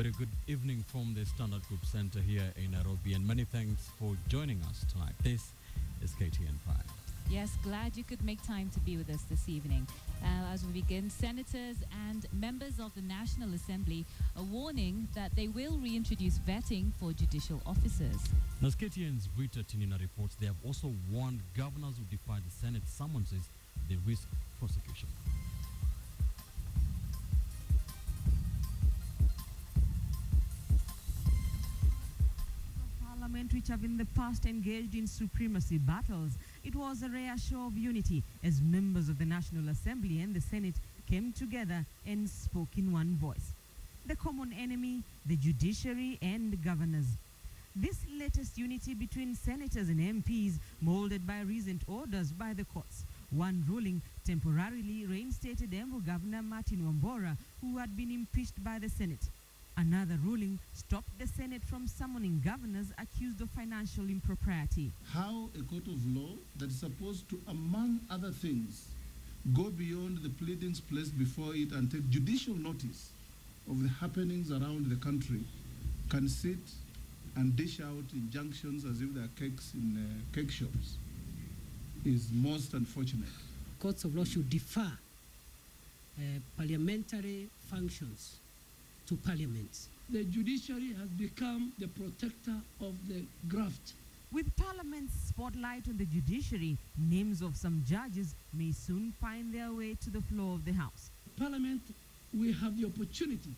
Very good evening from the Standard Group Center here in Nairobi, and many thanks for joining us tonight. This is KTN Prime. Yes, glad you could make time to be with us this evening. As we begin, senators and members of the National Assembly are warning that they will reintroduce vetting for judicial officers. As KTN's Rita Tinina reports, they have also warned governors who defy the Senate summonses they risk prosecution. Which have in the past engaged in supremacy battles. It was a rare show of unity as members of the National Assembly and the Senate came together and spoke in one voice. The common enemy, the judiciary and governors. This latest unity between senators and MPs molded by recent orders by the courts. One ruling temporarily reinstated Embu Governor Martin Wambora, who had been impeached by the Senate. Another ruling stopped the Senate from summoning governors accused of financial impropriety. How a court of law that is supposed to, among other things, go beyond the pleadings placed before it and take judicial notice of the happenings around the country can sit and dish out injunctions as if they are cakes in cake shops is most unfortunate. Courts of law should defer parliamentary functions to parliament. The judiciary has become the protector of the graft. With Parliament's spotlight on the judiciary, names of some judges may soon find their way to the floor of the House. Parliament, we have the opportunity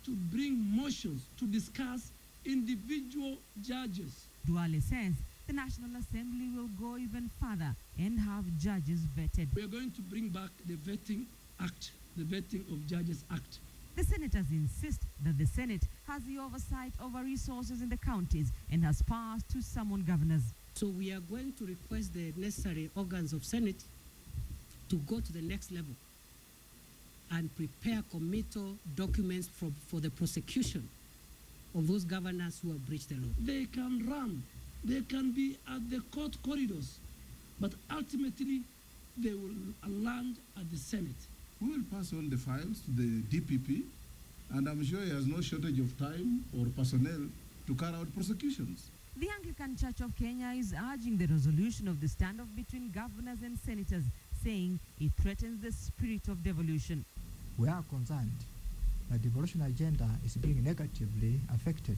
to bring motions to discuss individual judges. Duale says the National Assembly will go even further and have judges vetted. We are going to bring back the Vetting Act, the Vetting of Judges Act. The senators insist that the Senate has the oversight over resources in the counties and has powers to summon governors. So we are going to request the necessary organs of Senate to go to the next level and prepare committal documents for the prosecution of those governors who have breached the law. They can run, they can be at the court corridors, but ultimately they will land at the Senate. We will pass on the files to the DPP, and I'm sure he has no shortage of time or personnel to carry out prosecutions. The Anglican Church of Kenya is urging the resolution of the standoff between governors and senators, saying it threatens the spirit of devolution. We are concerned that the devolution agenda is being negatively affected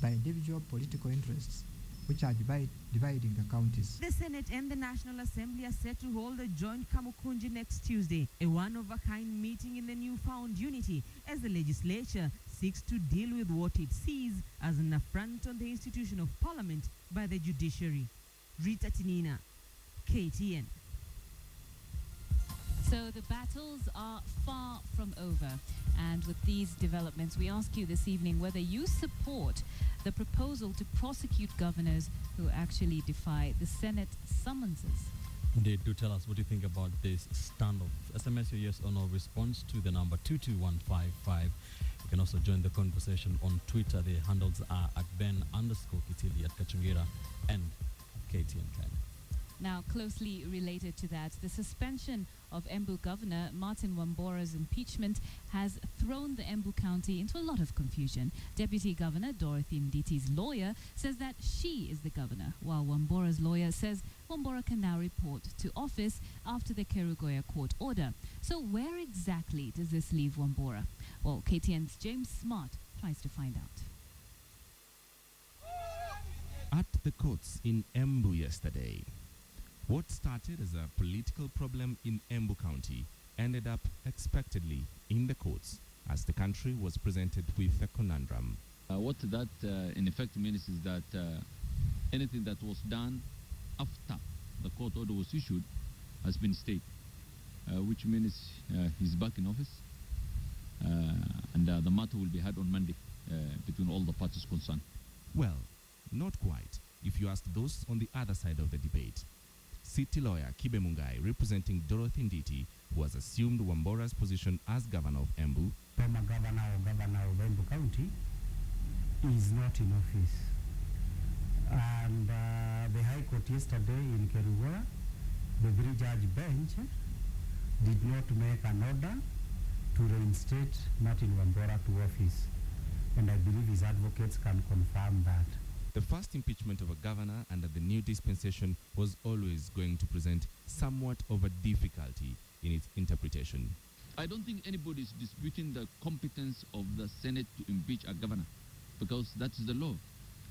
by individual political interests which are dividing the counties. The Senate and the National Assembly are set to hold a joint Kamukunji next Tuesday, a one-of-a-kind meeting in the newfound unity as the legislature seeks to deal with what it sees as an affront on the institution of Parliament by the judiciary. Rita Tinina, KTN. So the battles are far from over. And with these developments, we ask you this evening whether you support the proposal to prosecute governors who actually defy the Senate summonses. Indeed, do tell us what you think about this standoff. SMS your yes or no response to the number 22155. You can also join the conversation on Twitter. The handles are at Ben_Kitili, at Kachungira, and KTN Kenya. Now, closely related to that, the suspension of Embu Governor Martin Wambora's impeachment has thrown the Embu County into a lot of confusion. Deputy Governor Dorothy Nditi's lawyer says that she is the governor, while Wambora's lawyer says Wambora can now report to office after the Kerugoya court order. So where exactly does this leave Wambora? Well, KTN's James Smart tries to find out. At the courts in Embu yesterday, what started as a political problem in Embu County ended up expectedly in the courts as the country was presented with a conundrum. What that in effect means is that anything that was done after the court order was issued has been stayed, which means he's back in office and the matter will be heard on Monday between all the parties concerned. Well, not quite, if you ask those on the other side of the debate. City lawyer Kibe Mungai, representing Dorothy Nditi, who has assumed Wambora's position as governor of Embu. Former governor or governor of Embu County is not in office. And the High Court yesterday in Kerugoya, the three-judge bench did not make an order to reinstate Martin Wambora to office. and I believe his advocates can confirm that. The first impeachment of a governor under the new dispensation was always going to present somewhat of a difficulty in its interpretation. I don't think anybody is disputing the competence of the Senate to impeach a governor, because that's the law.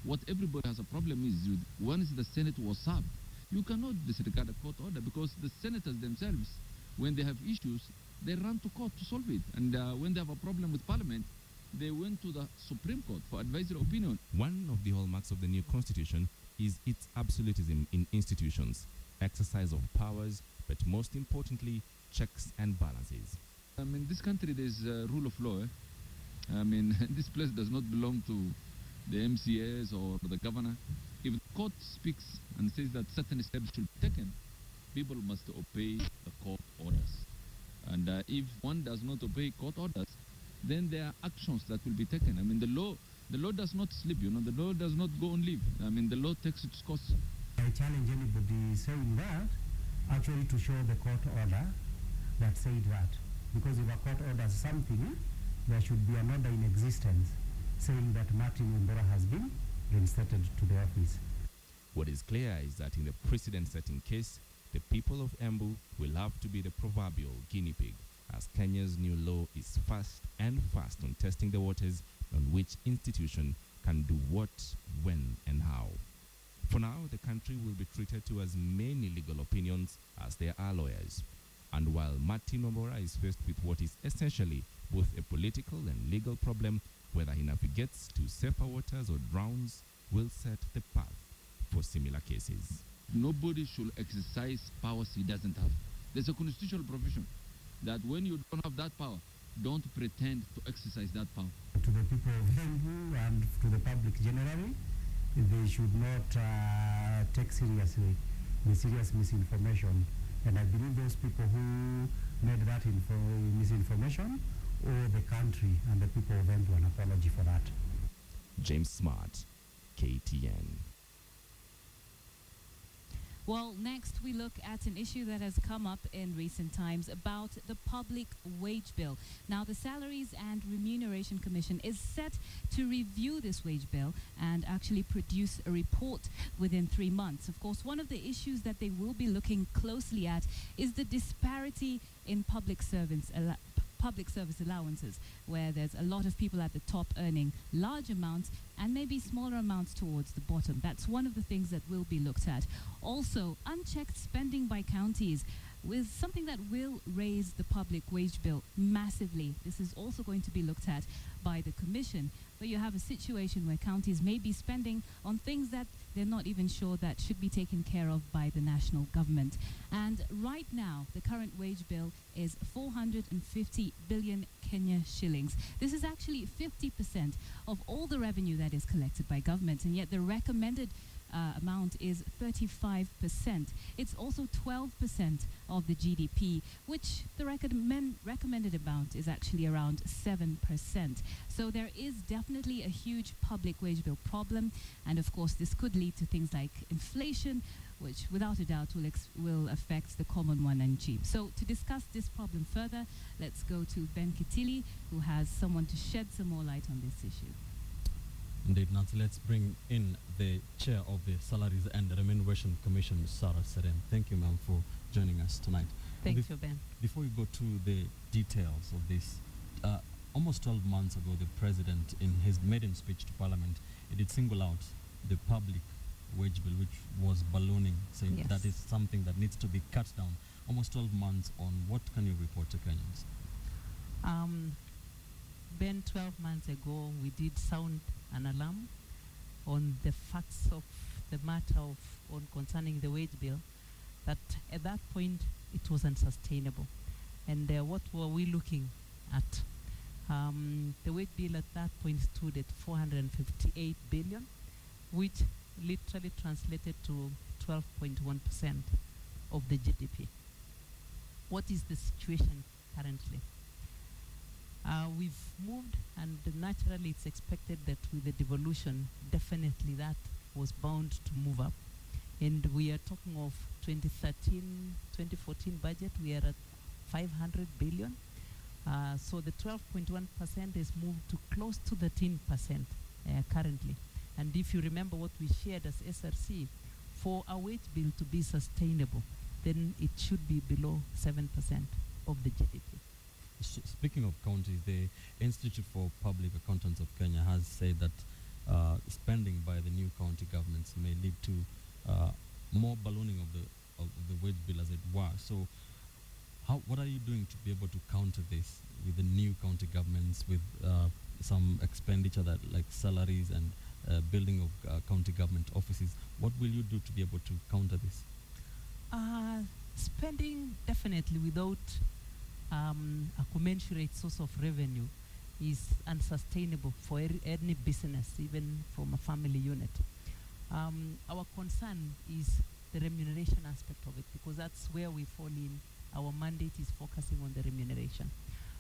What everybody has a problem is with once the Senate was served, you cannot disregard a court order, because the senators themselves, when they have issues, they run to court to solve it. And when they have a problem with Parliament, they went to the Supreme Court for advisory opinion. One of the hallmarks of the new constitution is its absolutism in institutions, exercise of powers, but most importantly, checks and balances. In this country, there's a rule of law. This place does not belong to the MCAs or the governor. If the court speaks and says that certain steps should be taken, people must obey the court orders. And if one does not obey court orders, then there are actions that will be taken. The law does not sleep, the law does not go on leave. The law takes its course. I challenge anybody saying that actually to show the court order that said that. Because if a court orders something, there should be an order in existence saying that Martin Wambora has been reinstated to the office. What is clear is that in the precedent-setting case, the people of Embu will have to be the proverbial guinea pig, as Kenya's new law is fast on testing the waters on which institution can do what, when, and how. For now, the country will be treated to as many legal opinions as there are lawyers. And while Martin Wambora is faced with what is essentially both a political and legal problem, whether he navigates to safer waters or drowns will set the path for similar cases. Nobody should exercise powers he doesn't have. There's a constitutional provision that when you don't have that power, don't pretend to exercise that power. To the people of Embu and to the public generally, they should not take seriously the serious misinformation. And I believe those people who made that misinformation owe the country and the people of Embu an apology for that. James Smart, KTN. Well, next we look at an issue that has come up in recent times about the public wage bill. Now, the Salaries and Remuneration Commission is set to review this wage bill and actually produce a report within 3 months. Of course, one of the issues that they will be looking closely at is the disparity in public service allowances, where there's a lot of people at the top earning large amounts and maybe smaller amounts towards the bottom. That's one of the things that will be looked at. Also, unchecked spending by counties with something that will raise the public wage bill massively. This is also going to be looked at by the Commission, where you have a situation where counties may be spending on things that they're not even sure that should be taken care of by the national government. And right now, the current wage bill is 450 billion Kenya shillings. This is actually 50% of all the revenue that is collected by government, and yet the recommended amount is 35%. It's also 12% of the GDP, which the recommended amount is actually around 7%. So there is definitely a huge public wage bill problem, and of course this could lead to things like inflation, which without a doubt will affect the common one and cheap. So to discuss this problem further, let's go to Ben Kitili, who has someone to shed some more light on this issue. Indeed, Nancy, let's bring in the chair of the Salaries and Remuneration Commission, Sarah Serem. Thank you, ma'am, for joining us tonight. Thank you, Ben. Before we go to the details of this, almost 12 months ago, the president, in his maiden speech to Parliament, he did single out the public wage bill, which was ballooning, saying Yes. that is something that needs to be cut down. Almost 12 months on. What can you report to Kenyans? Ben, 12 months ago, we did sound an alarm on the facts of the matter on concerning the wage bill, that at that point it was unsustainable. And what were we looking at? The wage bill at that point stood at 458 billion, which literally translated to 12.1% of the GDP. What is the situation currently? We've moved, and naturally it's expected that with the devolution, definitely that was bound to move up. And we are talking of 2013-2014 budget, we are at 500 billion. So the 12.1% is moved to close to the 10% currently. And if you remember what we shared as SRC, for a wage bill to be sustainable, then it should be below 7% of the GDP. So speaking of counties, the Institute for Public Accountants of Kenya has said that spending by the new county governments may lead to more ballooning of the wage bill, as it were. So, what are you doing to be able to counter this with the new county governments, with some expenditure that like salaries and building of county government offices? What will you do to be able to counter this? Spending definitely without a commensurate source of revenue is unsustainable for any business, even from a family unit. Our concern is the remuneration aspect of it, because that's where we fall in. Our mandate is focusing on the remuneration.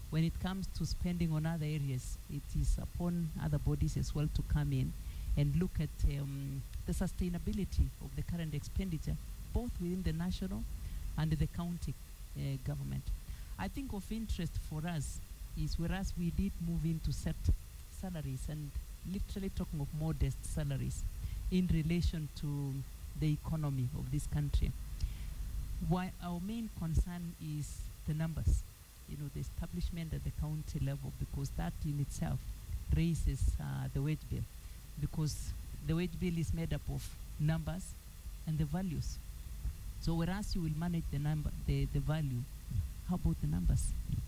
When it comes to spending on other areas, it is upon other bodies as well to come in and look at the sustainability of the current expenditure, both within the national and the county government. I think of interest for us is whereas we did move into set salaries, and literally talking of modest salaries in relation to the economy of this country. Why our main concern is the numbers, the establishment at the county level, because that in itself raises the wage bill, because the wage bill is made up of numbers and the values. So whereas you will manage the number, the value, how about the numbers?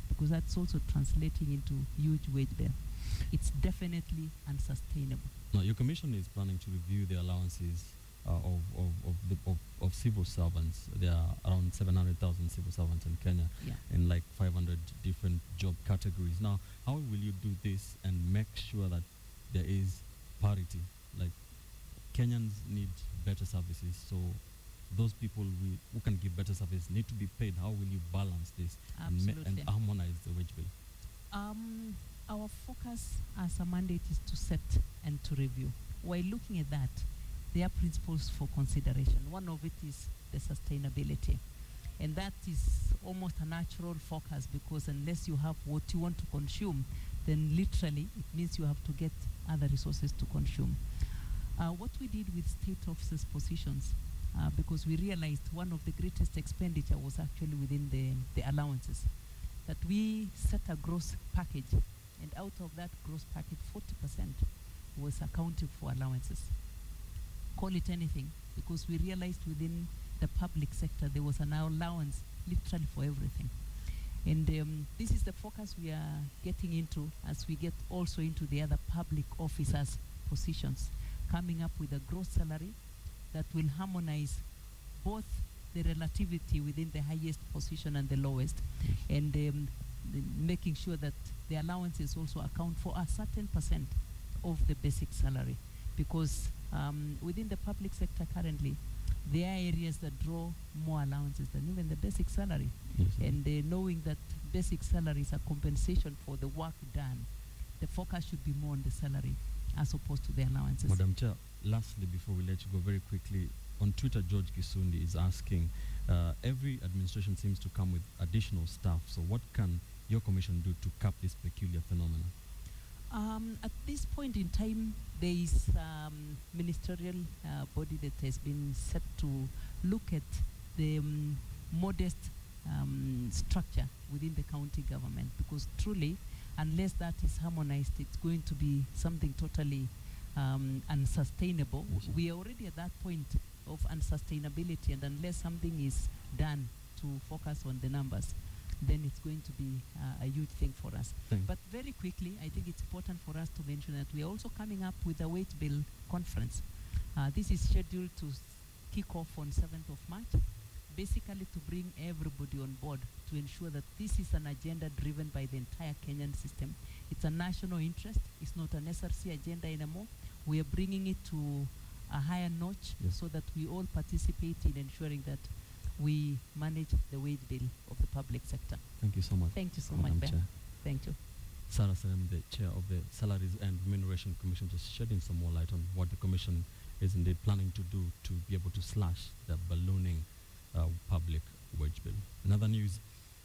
Because that's also translating into huge wage bill. It's definitely unsustainable. Now, your commission is planning to review the allowances of civil servants. There are around 700,000 civil servants in Kenya, in like 500 different job categories. Now, how will you do this and make sure that there is parity? Like, Kenyans need better services, so those people who can give better service need to be paid. How will you balance this and harmonize the wage bill? Our focus as a mandate is to set and to review. While looking at that, there are principles for consideration. One of it is the sustainability. And that is almost a natural focus, because unless you have what you want to consume, then literally it means you have to get other resources to consume. What we did with state officers' positions, because we realized one of the greatest expenditure was actually within the allowances, that we set a gross package, and out of that gross package, 40% was accounted for allowances. Call it anything, because we realized within the public sector there was an allowance literally for everything. And this is the focus we are getting into as we get also into the other public officers' positions, coming up with a gross salary that will harmonize both the relativity within the highest position and the lowest, and making sure that the allowances also account for a certain percent of the basic salary, because within the public sector currently, there are areas that draw more allowances than even the basic salary. And knowing that basic salary is a compensation for the work done, the focus should be more on the salary as opposed to the allowances. Madam Chair, lastly, before we let you go very quickly, on Twitter, George Kisundi is asking, every administration seems to come with additional staff, so what can your commission do to cap this peculiar phenomenon? At this point in time, there is ministerial body that has been set to look at the modest structure within the county government, because truly, unless that is harmonized, it's going to be something totally unsustainable. We are already at that point of unsustainability, and unless something is done to focus on the numbers, then it's going to be a huge thing for us. But very quickly, I think it's important for us to mention that we are also coming up with a wage bill conference. This is scheduled to kick off on 7th of March, basically to bring everybody on board to ensure that this is an agenda driven by the entire Kenyan system. It's a national interest. It's not an SRC agenda anymore. We are bringing it to a higher notch so that we all participate in ensuring that we manage the wage bill of the public sector. Thank you so much. Thank you so much, Ben. Thank you. Sarah Salem, the chair of the Salaries and Remuneration Commission, just shedding some more light on what the commission is indeed planning to do to be able to slash the ballooning public wage bill. In other news,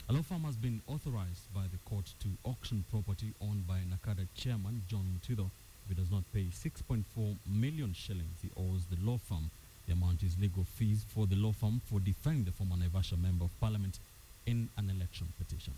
A law firm has been authorized by the court to auction property owned by Nakada chairman John Mutudo. If he does not pay 6.4 million shillings he owes the law firm. The amount is legal fees for the law firm for defying the former Naivasha Member of Parliament in an election petition.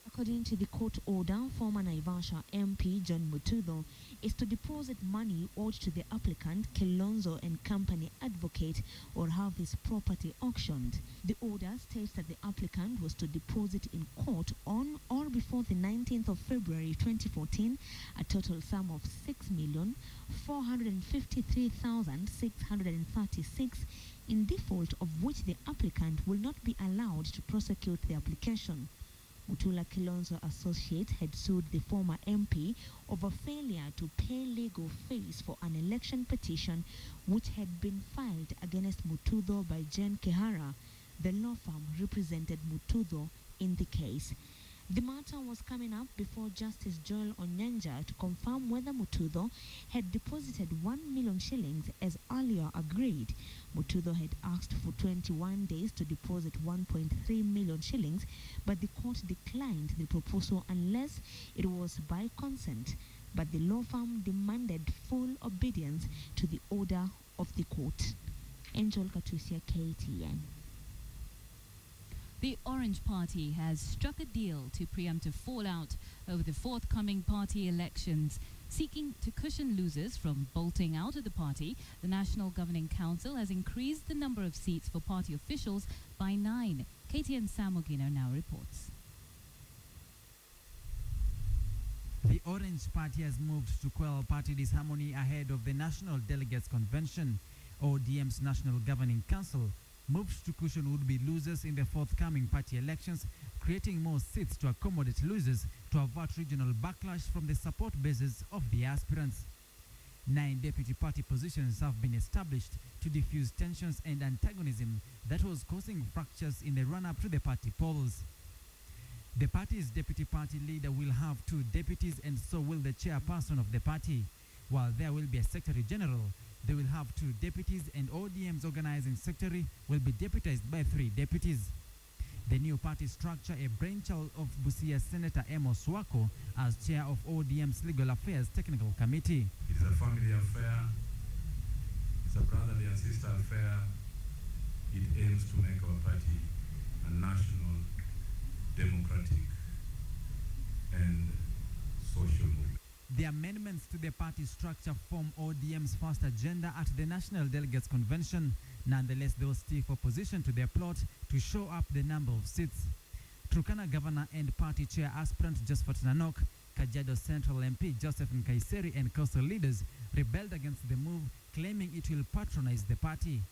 According to the court order, former Naivasha MP John Mutudo is to deposit money owed to the applicant, Kilonzo and Company Advocate, or have his property auctioned. The order states that the applicant was to deposit in court on or before the 19th of February 2014 a total sum of 6,453,636, in default of which the applicant will not be allowed to prosecute the application. Mutula Kilonzo Associates had sued the former MP over failure to pay legal fees for an election petition which had been filed against Mutudo by Jen Kehara. The law firm represented Mutudo in the case. The matter was coming up before Justice Joel Onyanja to confirm whether Mutudo had deposited 1 million shillings as earlier agreed. Mutudo had asked for 21 days to deposit 1.3 million shillings, but the court declined the proposal unless it was by consent. But the law firm demanded full obedience to the order of the court. Angel Katusia, KTN. The Orange Party has struck a deal to preempt a fallout over the forthcoming party elections. Seeking to cushion losers from bolting out of the party, the National Governing Council has increased the number of seats for party officials by 9. KTN Sam Ogino now reports. The Orange Party has moved to quell party disharmony ahead of the National Delegates Convention. ODM's National Governing Council moved to cushion would-be losers in the forthcoming party elections, creating more seats to accommodate losers to avert regional backlash from the support bases of the aspirants. 9 deputy party positions have been established to diffuse tensions and antagonism that was causing fractures in the run-up to the party polls. The party's deputy party leader will have 2 deputies, and so will the chairperson of the party. While there will be a secretary general, they will have 2 deputies, and ODM's organizing secretary will be deputized by 3 deputies. The new party structure, a brainchild of Busia Senator Amos Wako as chair of ODM's Legal Affairs Technical Committee. It is a family affair, it's a brotherly and sister affair. It aims to make our party a national, democratic and social movement. The amendments to the party structure form ODM's first agenda at the National Delegates Convention. Nonetheless, there was stiff opposition to their plot to show up the number of seats. Turkana Governor and party chair aspirant Josephat Nanok, Kajiado Central MP Joseph Nkaiseri and coastal leaders rebelled against the move, claiming it will patronize the party,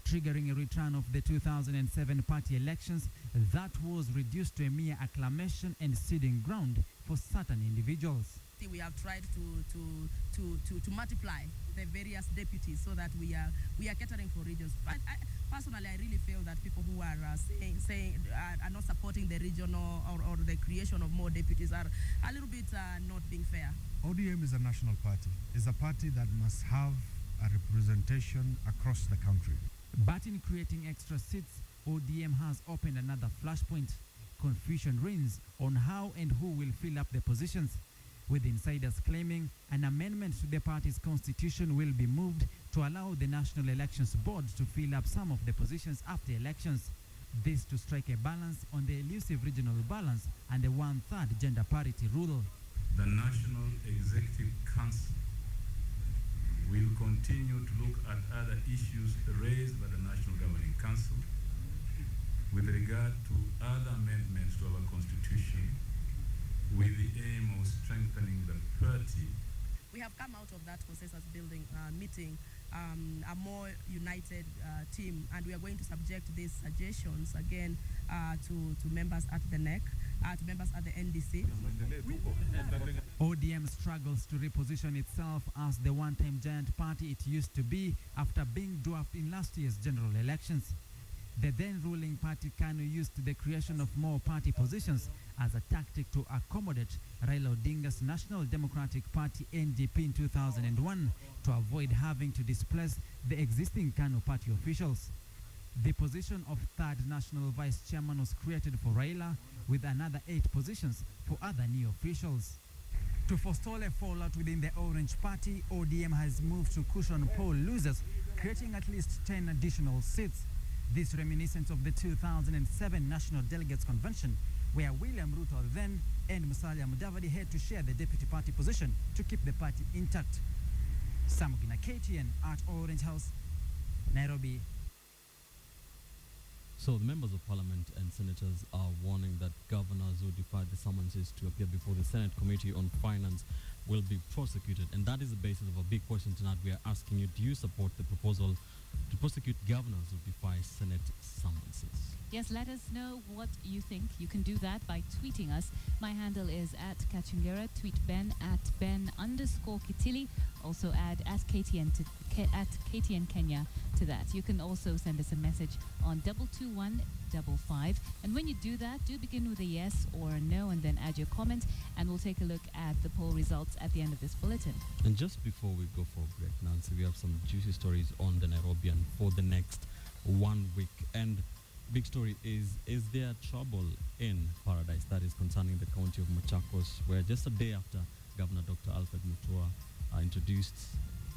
triggering a return of the 2007 party elections that was reduced to a mere acclamation and seeding ground for certain individuals. We have tried to multiply the various deputies so that we are catering for regions. But personally, I really feel that people who are are not supporting the regional or the creation of more deputies are a little bit not being fair. ODM is a national party. It's a party that must have a representation across the country. But in creating extra seats, ODM has opened another flashpoint. Confusion reigns on how and who will fill up the positions, with insiders claiming an amendment to the party's constitution will be moved to allow the National Elections Board to fill up some of the positions after elections. This to strike a balance on the elusive regional balance and the 1/3 gender parity rule. The National Executive Council will continue to look at other issues raised by the National Governing Council with regard to other amendments to our constitution, with the aim of strengthening the party. We have come out of that consensus building meeting a more united team, and we are going to subject these suggestions again to members at the NEC, to members at the NDC. ODM struggles to reposition itself as the one-time giant party it used to be after being dwarfed in last year's general elections. The then ruling party KANU used the creation of more party positions as a tactic to accommodate Raila Odinga's National Democratic Party NDP in 2001 to avoid having to displace the existing KANU party officials. The position of third national vice chairman was created for Raila, with another 8 positions for other new officials. To forestall a fallout within the Orange Party, ODM has moved to cushion poll losers, creating at least 10 additional seats. This reminiscent of the 2007 National Delegates Convention, where William Ruto then and Musalia Mudavadi had to share the deputy party position to keep the party intact. Samugina, KTN at Orange House, Nairobi. So the members of parliament and senators are warning that governors who defied the summonses to appear before the Senate Committee on Finance will be prosecuted. And that is the basis of a big question tonight. We are asking you, do you support the proposal to prosecute governors who defy Senate summonses? Yes, let us know what you think. You can do that by tweeting us. My handle is at Kachungera. Tweet Ben at Ben_Kitili. Also add at KTN Kenya to that. You can also send us a message on 22155. And when you do that, do begin with a yes or a no and then add your comment. And we'll take a look at the poll results at the end of this bulletin. And just before we go for a break, Nancy, we have some juicy stories on the Nairobian for the next 1 week. And big story is there trouble in paradise? That is concerning the county of Machakos, where just a day after Governor Dr. Alfred Mutua introduced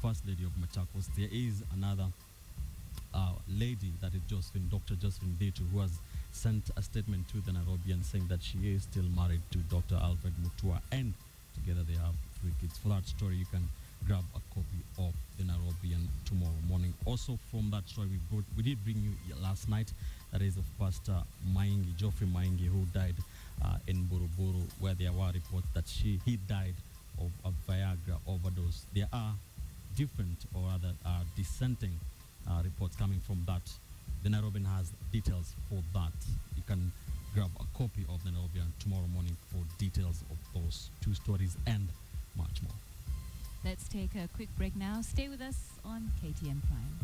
First Lady of Machakos, there is another lady, that is Dr. Josephine Ditu, who has sent a statement to the Nairobian saying that she is still married to Dr. Alfred Mutua, and together they have 3 kids. For that story, you can grab a copy of the Nairobian tomorrow morning. Also from that story, we did bring you last night, that is of Pastor Maingi, Geoffrey Maingi, who died in Buruburu, where there were reports that he died of a Viagra overdose. There are different or rather dissenting reports coming from that. The Nairobian has details for that. You can grab a copy of the Nairobian tomorrow morning for details of those 2 stories and much more. Let's take a quick break now. Stay with us on KTN Prime.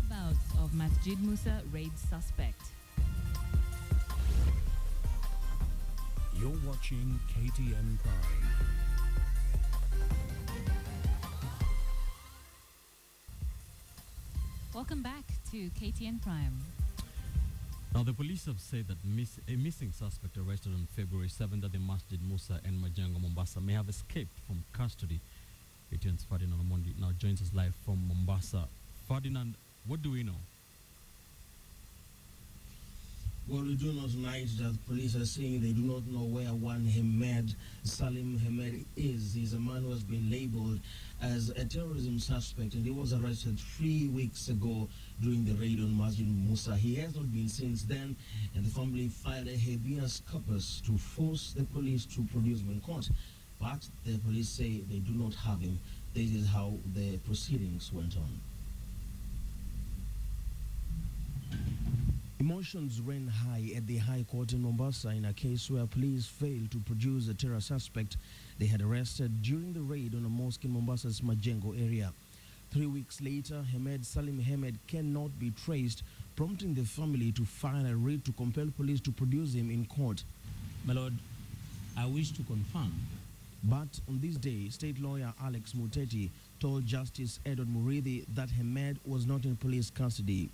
Whereabouts of Masjid Musa raids suspect. You're watching KTN Prime. Welcome back to KTN Prime. Now, the police have said that a missing suspect arrested on February 7th at the Masjid Musa and Majengo, Mombasa, may have escaped from custody. KTN's Ferdinand Omondi now joins us live from Mombasa. Ferdinand, what do we know? Well, we do know tonight that police are saying they do not know where one Hamed, Salim Hamed, is. He's a man who has been labeled as a terrorism suspect, and he was arrested 3 weeks ago during the raid on Masjid Musa. He has not been since then, and the family filed a habeas corpus to force the police to produce him in court. But the police say they do not have him. This is how the proceedings went on. Emotions ran high at the High Court in Mombasa in a case where police failed to produce the terror suspect they had arrested during the raid on a mosque in Mombasa's Majengo area. 3 weeks later, Salim Hamed cannot be traced, prompting the family to file a writ to compel police to produce him in court. My Lord, I wish to confirm. But on this day, State Lawyer Alex Muteti told Justice Edward Murithi that Hamed was not in police custody.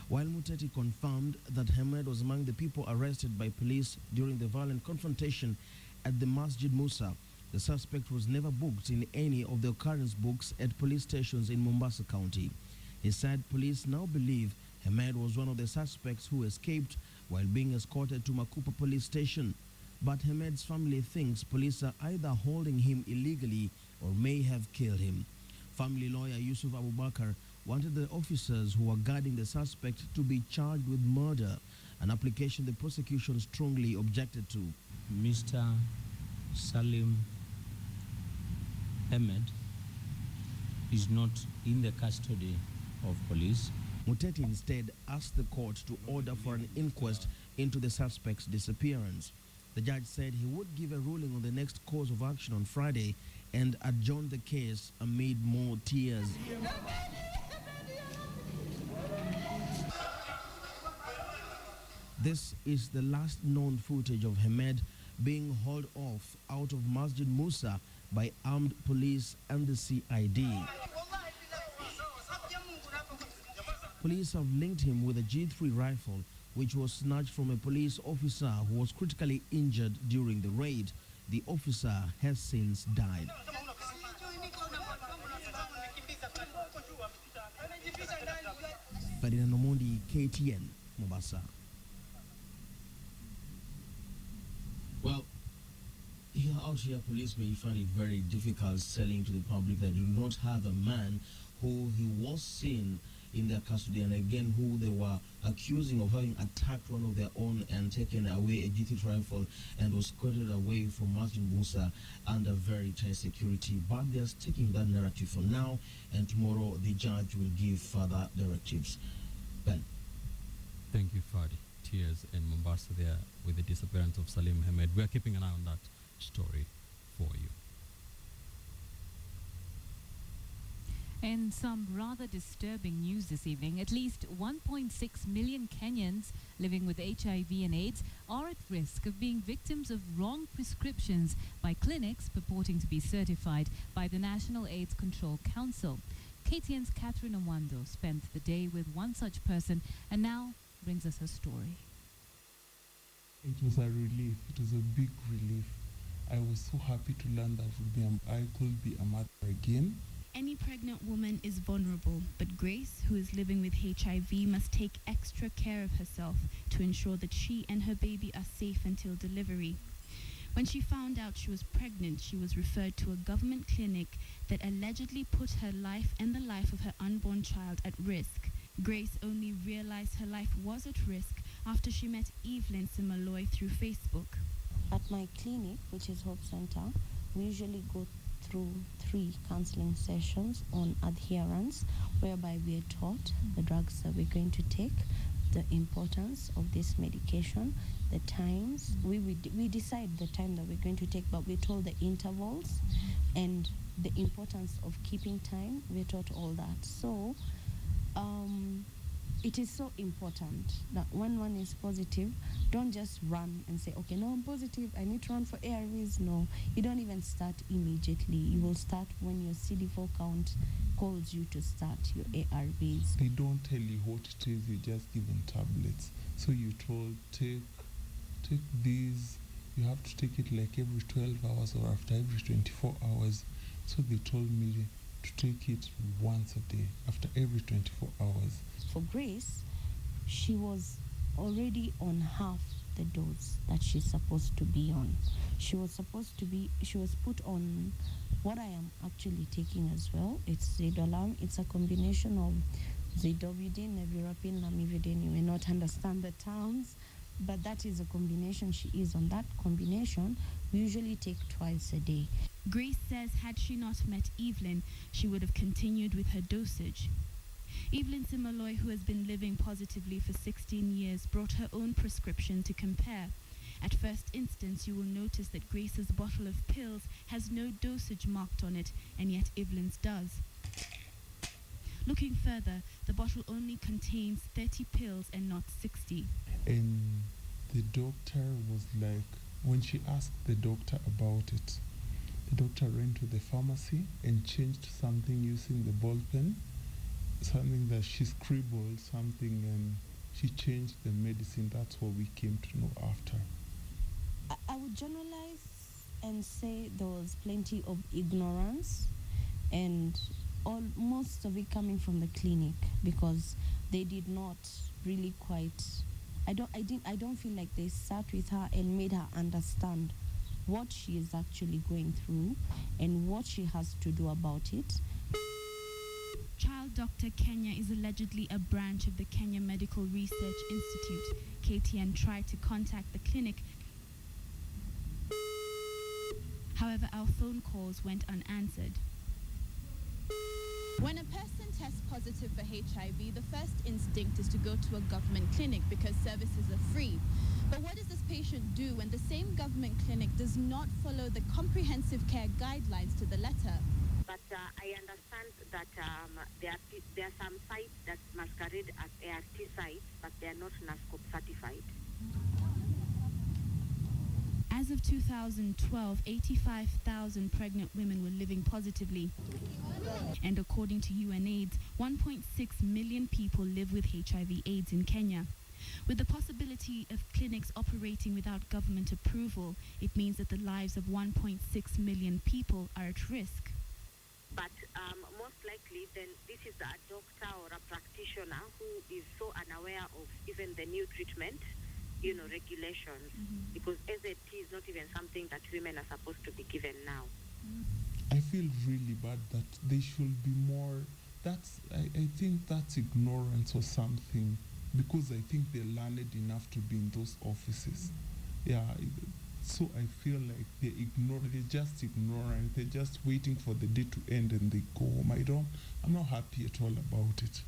While Muteti confirmed that Hamed was among the people arrested by police during the violent confrontation at the Masjid Musa, the suspect was never booked in any of the occurrence books at police stations in Mombasa County. He said police now believe Hamed was one of the suspects who escaped while being escorted to Makupa police station. But Hamed's family thinks police are either holding him illegally or may have killed him. Family lawyer Yusuf Abubakar wanted the officers who were guarding the suspect to be charged with murder, an application the prosecution strongly objected to. Mr. Salim Hamed is not in the custody of police. Muteti instead asked the court to order for an inquest into the suspect's disappearance. The judge said he would give a ruling on the next course of action on Friday and adjourned the case amid more tears. This is the last known footage of Hamed being hauled off out of Masjid Musa by armed police and the CID. Police have linked him with a G3 rifle, which was snatched from a police officer who was critically injured during the raid. The officer has since died. Ferdinand Omondi, KTN, Mombasa. Well, out here, police may find it very difficult selling to the public that they do not have a man who he was seen in their custody, and again who they were accusing of having attacked one of their own and taken away a G3 rifle and was escorted away from Martin Musa under very tight security. But they are sticking that narrative for now, and tomorrow the judge will give further directives. Ben. Thank you, Fadi. Tears in Mombasa there with the disappearance of Salim Ahmed. We are keeping an eye on that story for you. In some rather disturbing news this evening, at least 1.6 million Kenyans living with HIV and AIDS are at risk of being victims of wrong prescriptions by clinics purporting to be certified by the National AIDS Control Council. KTN's Catherine Omwando spent the day with one such person and now brings us her story. It was a relief. It was a big relief. I was so happy to learn that I could be a mother again. Any pregnant woman is vulnerable, but Grace, who is living with HIV, must take extra care of herself to ensure that she and her baby are safe until delivery. When she found out she was pregnant, she was referred to a government clinic that allegedly put her life and the life of her unborn child at risk. Grace only realized her life was at risk after she met Evelyn Simaloy through Facebook. At my clinic, which is Hope Center, we usually go through 3 counseling sessions on adherence, whereby we are taught the drugs that we're going to take, the importance of this medication, the times. We decide the time that we're going to take, but we're told the intervals and the importance of keeping time. We're taught all that. So it is so important that when one is positive, don't just run and say, okay, no, I'm positive, I need to run for ARVs. No, you don't even start immediately. You will start when your CD4 count calls you to start your ARVs. They don't tell you what it is, you're just given tablets. So you're told, take these, you have to take it like every 12 hours or after every 24 hours. So they told me to take it once a day, after every 24 hours. For Grace, she was already on half the dose that she's supposed to be on. She was put on what I am actually taking as well. It's Zidolam. It's a combination of Zidovudin, Nevirapine, Lamivudin. You may not understand the terms, but that is a combination. She is on that combination. We usually take twice a day. Grace says had she not met Evelyn, she would have continued with her dosage. Evelyn Simaloy, who has been living positively for 16 years, brought her own prescription to compare. At first instance, you will notice that Grace's bottle of pills has no dosage marked on it, and yet Evelyn's does. Looking further, the bottle only contains 30 pills and not 60. And the doctor was like, when she asked the doctor about it, the doctor ran to the pharmacy and changed something using the ball pen, something that she scribbled something, and she changed the medicine. That's what we came to know after. I would generalize and say there was plenty of ignorance, and most of it coming from the clinic, because they did not really quite. I don't feel like they sat with her and made her understand what she is actually going through and what she has to do about it. Child Doctor Kenya is allegedly a branch of the Kenya Medical Research Institute. KTN tried to contact the clinic. However, our phone calls went unanswered. When a person tests positive for HIV, the first instinct is to go to a government clinic because services are free. But what does this patient do when the same government clinic does not follow the comprehensive care guidelines to the letter? But I understand that there are some sites that masquerade as ART sites, but they are not NASCOP certified. As of 2012, 85,000 pregnant women were living positively. And according to UNAIDS, 1.6 million people live with HIV/AIDS in Kenya. With the possibility of clinics operating without government approval, it means that the lives of 1.6 million people are at risk. But most likely, then this is a doctor or a practitioner who is so unaware of even the new treatment, regulations, because SAT is not even something that women are supposed to be given now. I feel really bad that they should be more. I think that's ignorance or something, because I think they're learned enough to be in those offices. Yeah. So I feel like they're just ignorant. They're just waiting for the day to end and they go home. I'm not happy at all about it.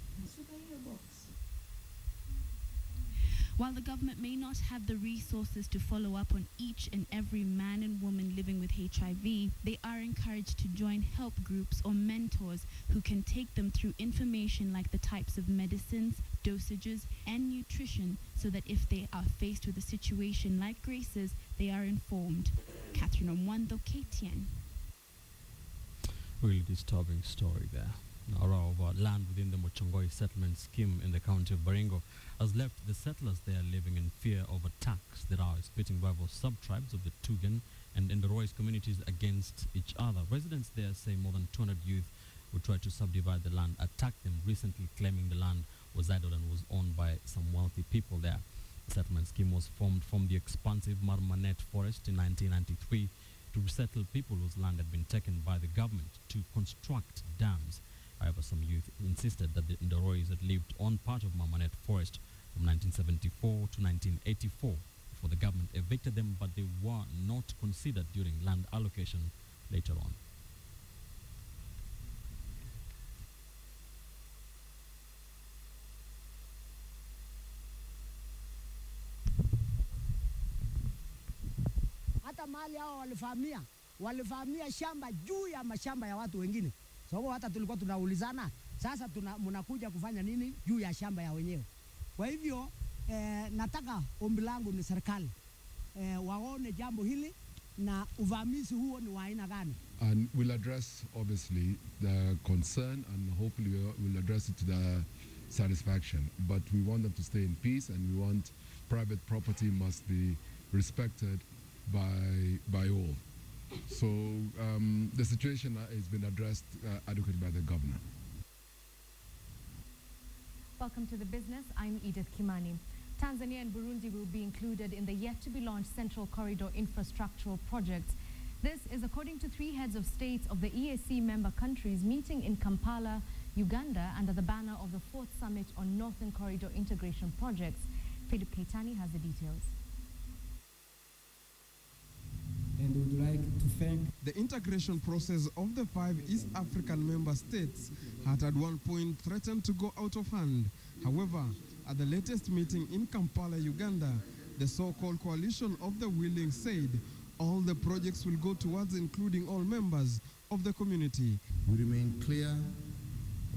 While the government may not have the resources to follow up on each and every man and woman living with HIV, they are encouraged to join help groups or mentors who can take them through information like the types of medicines, dosages, and nutrition, so that if they are faced with a situation like Grace's, they are informed. Catherine Omwando, KTN. Really disturbing story there. A row of land within the Mochongoi settlement scheme in the county of Baringo has left the settlers there living in fear of attacks that are pitting rival sub-tribes of the Tugen and Ndorois communities against each other. Residents there say more than 200 youth who tried to subdivide the land attacked them recently, claiming the land was idle and was owned by some wealthy people there. The settlement scheme was formed from the expansive Marmanet forest in 1993 to resettle people whose land had been taken by the government to construct dams. However, some youth insisted that the Ndorois had lived on part of Marmanet forest from 1974 to 1984 before the government evicted them, but they were not considered during land allocation later on. Hata mali hao walivamia shamba juu ya mashamba ya watu wengine. Sababu hata tulikuwa tunaulizana, sasa mnakuja kufanya nini juu ya shamba ya wenyewe. Kwa hivyo nataka ombi langu ni serikali waone jambo hili na uvamizi huo ni wa aina gani. And we'll address obviously the concern and hopefully we'll address it to the satisfaction. But we want them to stay in peace, and we want private property must be respected by all. So the situation has been addressed adequately by the governor. Welcome to The Business. I'm Edith Kimani. Tanzania and Burundi will be included in the yet-to-be-launched Central Corridor infrastructural projects. This is according to three heads of states of the EAC member countries meeting in Kampala, Uganda, under the banner of the 4th Summit on Northern Corridor Integration Projects. Philip Keitani has the details. And would like to thank the integration process of the 5 East African member states had at one point threatened to go out of hand. However, at the latest meeting in Kampala, Uganda, the so-called coalition of the willing said all the projects will go towards including all members of the community. We remain clear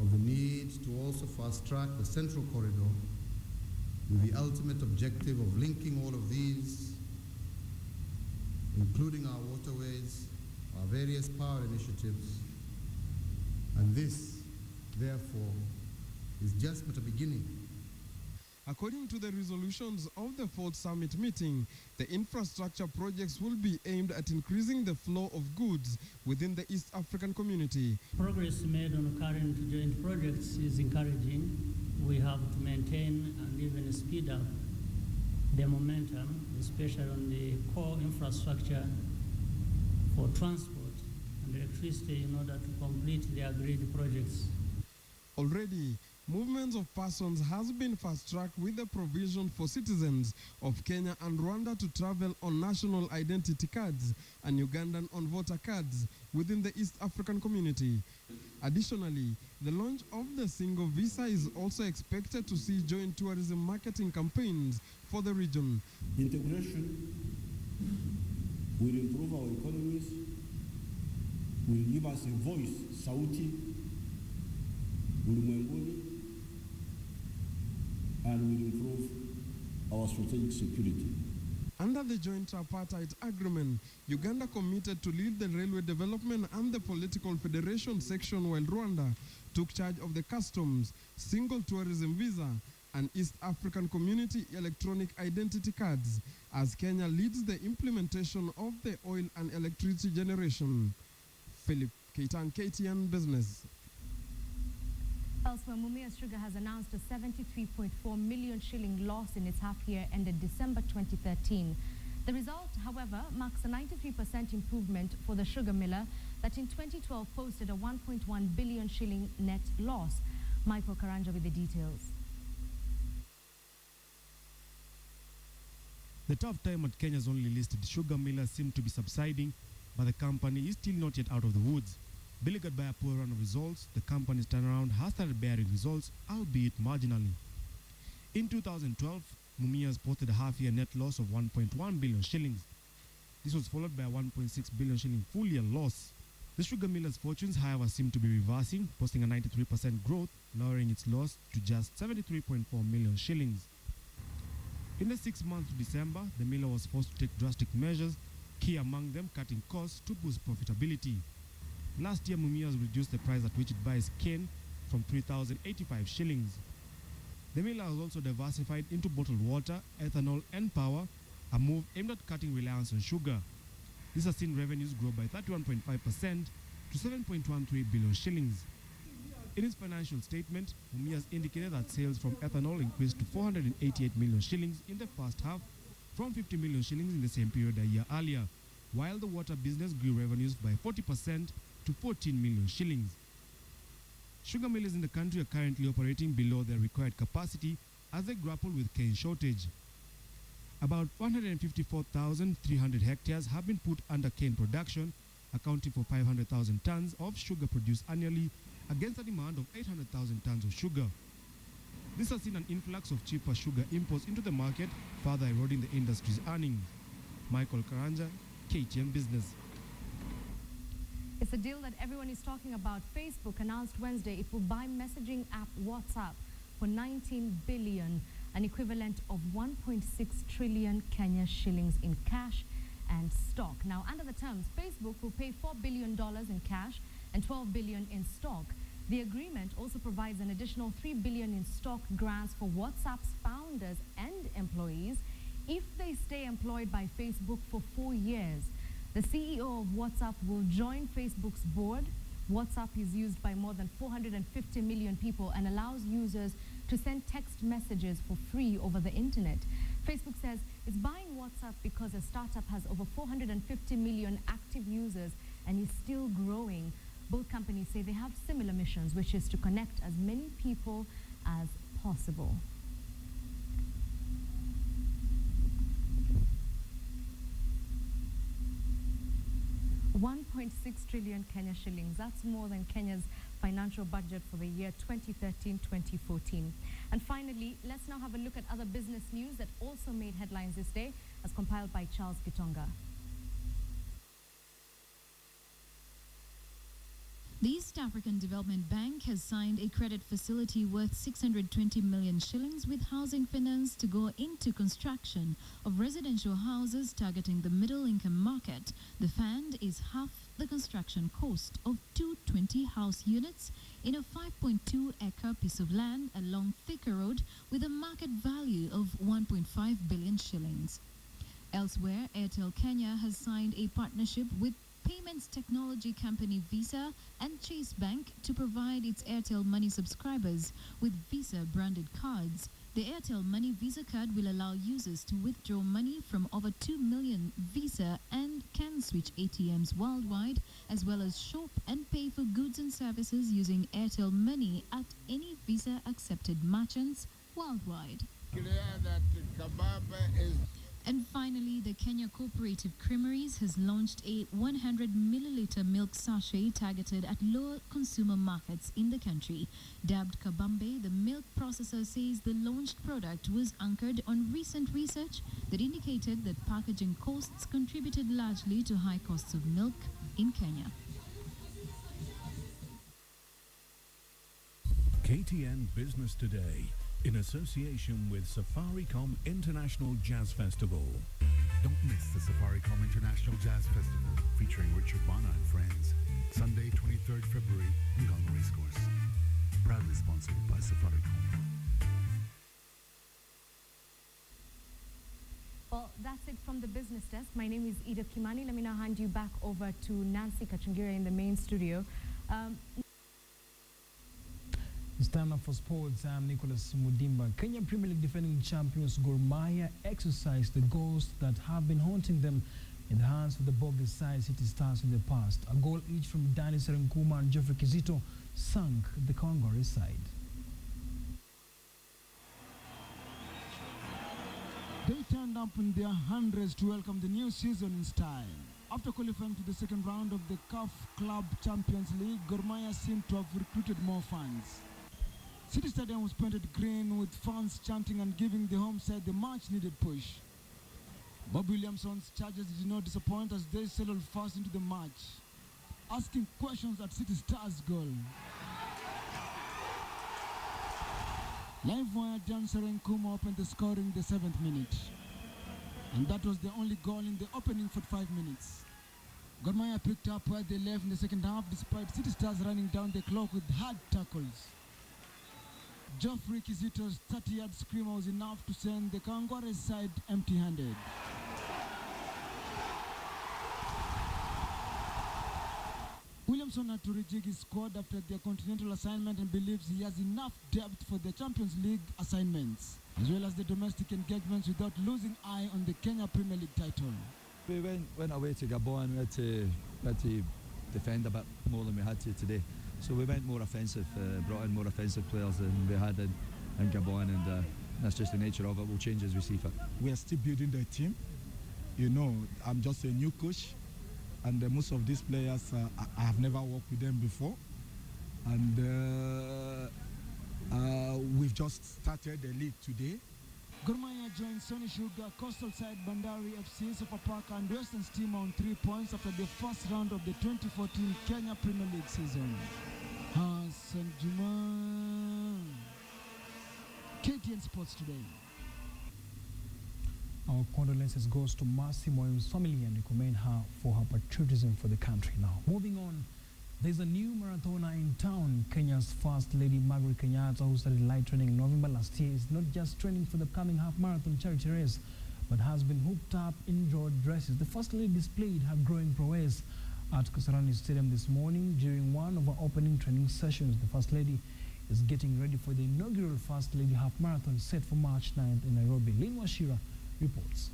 of the need to also fast-track the Central Corridor with the ultimate objective of linking all of these, including our waterways, our various power initiatives. And this, therefore, is just but a beginning. According to the resolutions of the 4th Summit meeting, the infrastructure projects will be aimed at increasing the flow of goods within the East African community. Progress made on current joint projects is encouraging. We have to maintain and even speed up the momentum, especially on the core infrastructure for transport and electricity in order to complete the agreed projects. Already, movements of persons has been fast-tracked with the provision for citizens of Kenya and Rwanda to travel on national identity cards and Ugandan on voter cards within the East African community. Additionally, the launch of the single visa is also expected to see joint tourism marketing campaigns for the region. Integration will improve our economies, will give us a voice, sauti, ulimwenguni, and will improve our strategic security. Under the joint tripartite agreement, Uganda committed to lead the railway development and the political federation section, while Rwanda took charge of the customs, single tourism visa, and East African Community electronic identity cards, as Kenya leads the implementation of the oil and electricity generation. Philip Keitan, KTN Business. Elsewhere, Mumias Sugar has announced a 73.4 million shilling loss in its half-year ended December 2013. The result, however, marks a 93% improvement for the sugar miller that in 2012 posted a 1.1 billion shilling net loss. Michael Karanja with the details. The tough time at Kenya's only listed sugar millers seemed to be subsiding, but the company is still not yet out of the woods. Beleaguered by a poor run of results, the company's turnaround has started bearing results, albeit marginally. In 2012, Mumias posted a half-year net loss of 1.1 billion shillings. This was followed by a 1.6 billion shilling full-year loss. The sugar miller's fortunes, however, seem to be reversing, posting a 93% growth, lowering its loss to just 73.4 million shillings. In the 6 months to December, the miller was forced to take drastic measures, key among them cutting costs to boost profitability. Last year, Mumias reduced the price at which it buys cane from 3,085 shillings. The miller has also diversified into bottled water, ethanol and power, a move aimed at cutting reliance on sugar. This has seen revenues grow by 31.5% to 7.13 billion shillings. In its financial statement, Mumias indicated that sales from ethanol increased to 488 million shillings in the first half from 50 million shillings in the same period a year earlier, while the water business grew revenues by 40% to 14 million shillings. Sugar millers in the country are currently operating below their required capacity as they grapple with cane shortage. About 154,300 hectares have been put under cane production, accounting for 500,000 tons of sugar produced annually against a demand of 800,000 tons of sugar. This has seen an influx of cheaper sugar imports into the market, further eroding the industry's earnings. Michael Karanja, KTN Business. It's a deal that everyone is talking about. Facebook announced Wednesday it will buy messaging app WhatsApp for 19 billion, an equivalent of 1.6 trillion Kenya shillings in cash and stock. Now, under the terms, Facebook will pay $4 billion in cash and 12 billion in stock. The agreement also provides an additional 3 billion in stock grants for WhatsApp's founders and employees if they stay employed by Facebook for 4 years. The CEO of WhatsApp will join Facebook's board. WhatsApp is used by more than 450 million people and allows users to send text messages for free over the internet. Facebook says it's buying WhatsApp because a startup has over 450 million active users and is still growing. Both companies say they have similar missions, which is to connect as many people as possible. $1.6 trillion Kenya shillings. That's more than Kenya's financial budget for the year 2013-2014. And finally, let's now have a look at other business news that also made headlines this day, as compiled by Charles Kitonga. The East African Development Bank has signed a credit facility worth 620 million shillings with housing finance to go into construction of residential houses targeting the middle-income market. The fund is half the construction cost of 220 house units in a 5.2-acre piece of land along Thika Road with a market value of 1.5 billion shillings. Elsewhere, Airtel Kenya has signed a partnership with payments technology company Visa and Chase Bank to provide its Airtel Money subscribers with Visa-branded cards. The Airtel Money Visa card will allow users to withdraw money from over 2 million Visa and Can Switch ATMs worldwide, as well as shop and pay for goods and services using Airtel Money at any Visa-accepted merchants worldwide. And finally, the Kenya Cooperative Creameries has launched a 100 milliliter milk sachet targeted at lower consumer markets in the country. Dubbed Kabambe, the milk processor says the launched product was anchored on recent research that indicated that packaging costs contributed largely to high costs of milk in Kenya. KTN Business Today, in association with Safaricom International Jazz Festival. Don't miss the Safaricom International Jazz Festival featuring Richard Bana and friends. Sunday, 23rd February, Ngong Racecourse. Proudly sponsored by Safaricom. Well, that's it from the business desk. My name is Edith Kimani. Let me now hand you back over to Nancy Kachungira in the main studio. It's time now for sports. I'm Nicholas Mudimba. Kenya Premier League defending champions Gor Mahia exercised the ghosts that have been haunting them in the hands of the bogus side City Stars in the past. A goal each from Danny Serenkuma and Geoffrey Kizito sunk the Kongore side. They turned up in their hundreds to welcome the new season in style. After qualifying to the second round of the CAF Club Champions League, Gor Mahia seemed to have recruited more fans. City Stadium was painted green with fans chanting and giving the home side the much-needed push. Bob Williamson's Chargers did not disappoint as they settled fast into the match, asking questions at City Stars' goal. Live wire Dan Serenkuma opened the scoring in the 7th minute. And that was the only goal in the opening 45 minutes. Gor Mahia picked up where they left in the second half despite City Stars running down the clock with hard tackles. Geoffrey Kizito's 30-yard screamer was enough to send the Kangware side empty-handed. Williamson had to rejig his squad after their continental assignment and believes he has enough depth for the Champions League assignments, as well as the domestic engagements without losing eye on the Kenya Premier League title. We went away to Gabon. We had to defend a bit more than we had to today. So we went more offensive, brought in more offensive players than we had in Gabon, and that's just the nature of it. We'll change as we see fit. We are still building the team. You know, I'm just a new coach, and most of these players, I have never worked with them before. And we've just started the league today. Gor Mahia joined Sony Sugar, Coastal Side, Bandari FC, Sofapaka and Western Steam on 3 points after the first round of the 2014 Kenya Premier League season. Hassan Juma, KTN Sports Today. Our condolences goes to Mercy Moyam's family and recommend her for her patriotism for the country. Now, moving on, there's a new marathoner in town. Kenya's First Lady Margaret Kenyatta, who started light training in November last year, is not just training for the coming half-marathon charity race, but has been hooked up in indoor dresses. The First Lady displayed her growing prowess at Kasarani Stadium this morning during one of her opening training sessions. The First Lady is getting ready for the inaugural First Lady half-marathon set for March 9th in Nairobi. Lynn Washira reports.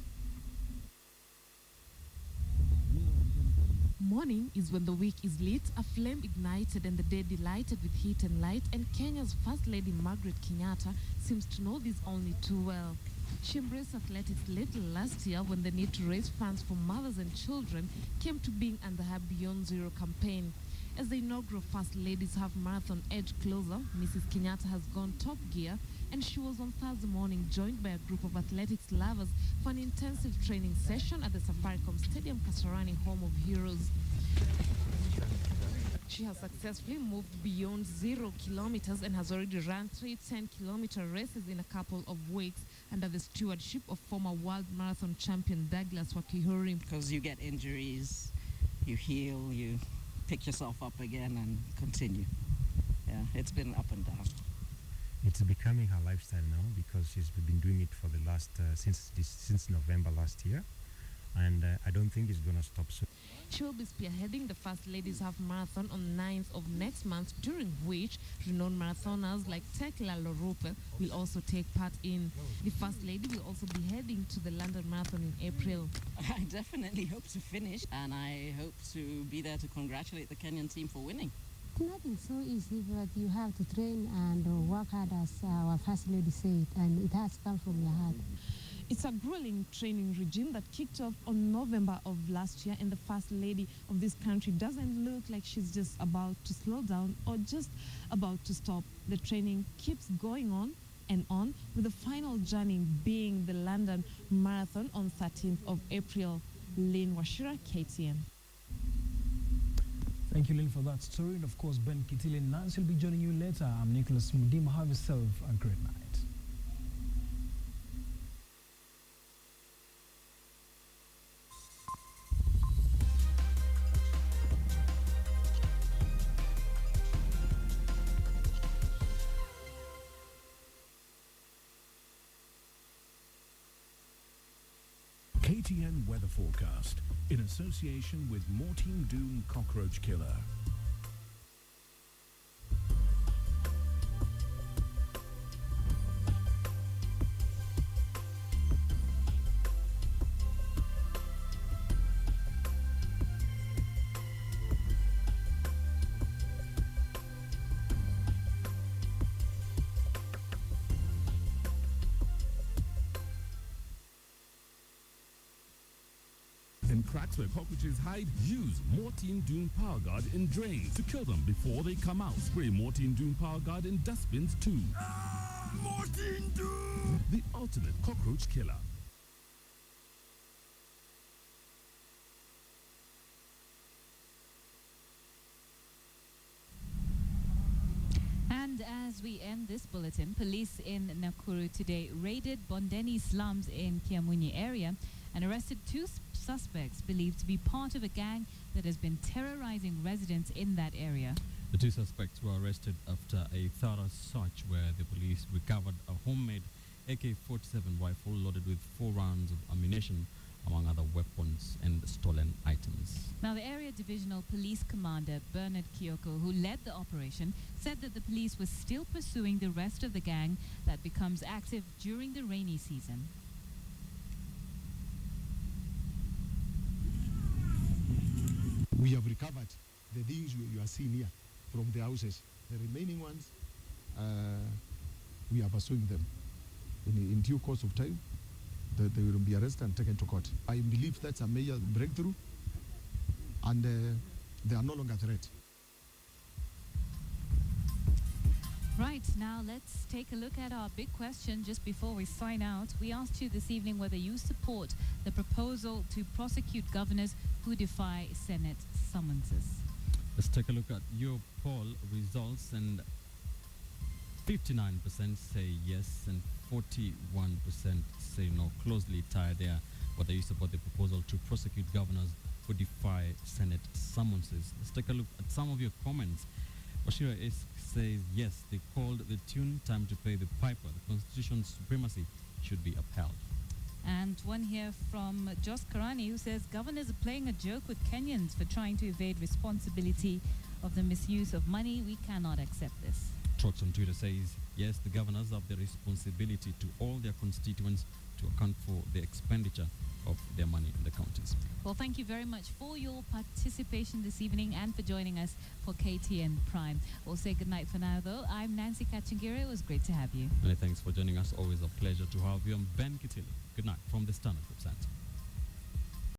Morning is when the week is lit, a flame ignited and the day delighted with heat and light, and Kenya's First Lady Margaret Kenyatta seems to know this only too well. She embraced athletics late last year when the need to raise funds for mothers and children came to being under her Beyond Zero campaign. As the inaugural First Ladies Half Marathon edged closer, Mrs. Kenyatta has gone top gear, and she was on Thursday morning joined by a group of athletics lovers for an intensive training session at the Safaricom Stadium Kasarani, home of heroes. She has successfully moved beyond 0 kilometers and has already run 3 10-kilometer races in a couple of weeks under the stewardship of former world marathon champion Douglas Wakihori. Because you get injuries, you heal, you pick yourself up again and continue. Yeah, it's been up and down. It's becoming her lifestyle now because she's been doing it for the last since November last year, and I don't think it's going to stop soon. She will be spearheading the First Ladies Half Marathon on 9th of next month, during which renowned marathoners like Tekla Lorupe will also take part in. The First Lady will also be heading to the London Marathon in April. I definitely hope to finish, and I hope to be there to congratulate the Kenyan team for winning. Nothing so easy, but you have to train and work hard, as our First Lady said, and it has come from your heart. It's a grueling training regime that kicked off on November of last year, and the First Lady of this country doesn't look like she's just about to slow down or just about to stop. The training keeps going on and on, with the final journey being the London Marathon on 13th of April. Lynn Washira, KTN. Thank you, Lynn, for that story. And of course, Ben Kitili and Nancy will be joining you later. I'm Nicholas Mudima. Have yourself a great night. KTN weather forecast in association with Mortein Doom Cockroach Killer. And cracks where cockroaches hide, use Mortein Doom Power Guard in drains to kill them before they come out. Spray Mortein Doom Power Guard in dustbins too. Mortein Doom! The ultimate cockroach killer. And as we end this bulletin, police in Nakuru today raided Bondeni slums in Kiamunyi area and arrested two suspects believed to be part of a gang that has been terrorizing residents in that area. The two suspects were arrested after a thorough search where the police recovered a homemade AK-47 rifle loaded with 4 rounds of ammunition, among other weapons and stolen items. Now, the area divisional police commander, Bernard Kioko, who led the operation, said that the police was still pursuing the rest of the gang that becomes active during the rainy season. We have recovered the things you are seeing here from the houses. The remaining ones, we are pursuing them. In due course of time, they will be arrested and taken to court. I believe that's a major breakthrough, and they are no longer a threat. Right, now let's take a look at our big question just before we sign out. We asked you this evening whether you support the proposal to prosecute governors who defy Senate summonses. Let's take a look at your poll results, and 59% say yes and 41% say no. Closely tied there, whether you support the proposal to prosecute governors who defy Senate summonses. Let's take a look at some of your comments. Bashira says yes, they called the tune, time to pay the piper. The constitution's supremacy should be upheld. And one here from Jos Karani, who says governors are playing a joke with Kenyans for trying to evade responsibility of the misuse of money. We cannot accept this. Trots on Twitter says yes, the governors have the responsibility to all their constituents to account for the expenditure of their money in the counties. Well, thank you very much for your participation this evening and for joining us for KTN Prime. We'll say goodnight for now, though. I'm Nancy Kachingira. It was great to have you. Many thanks for joining us. Always a pleasure to have you. I'm Ben Kitili. Good night from the Standard Group Center.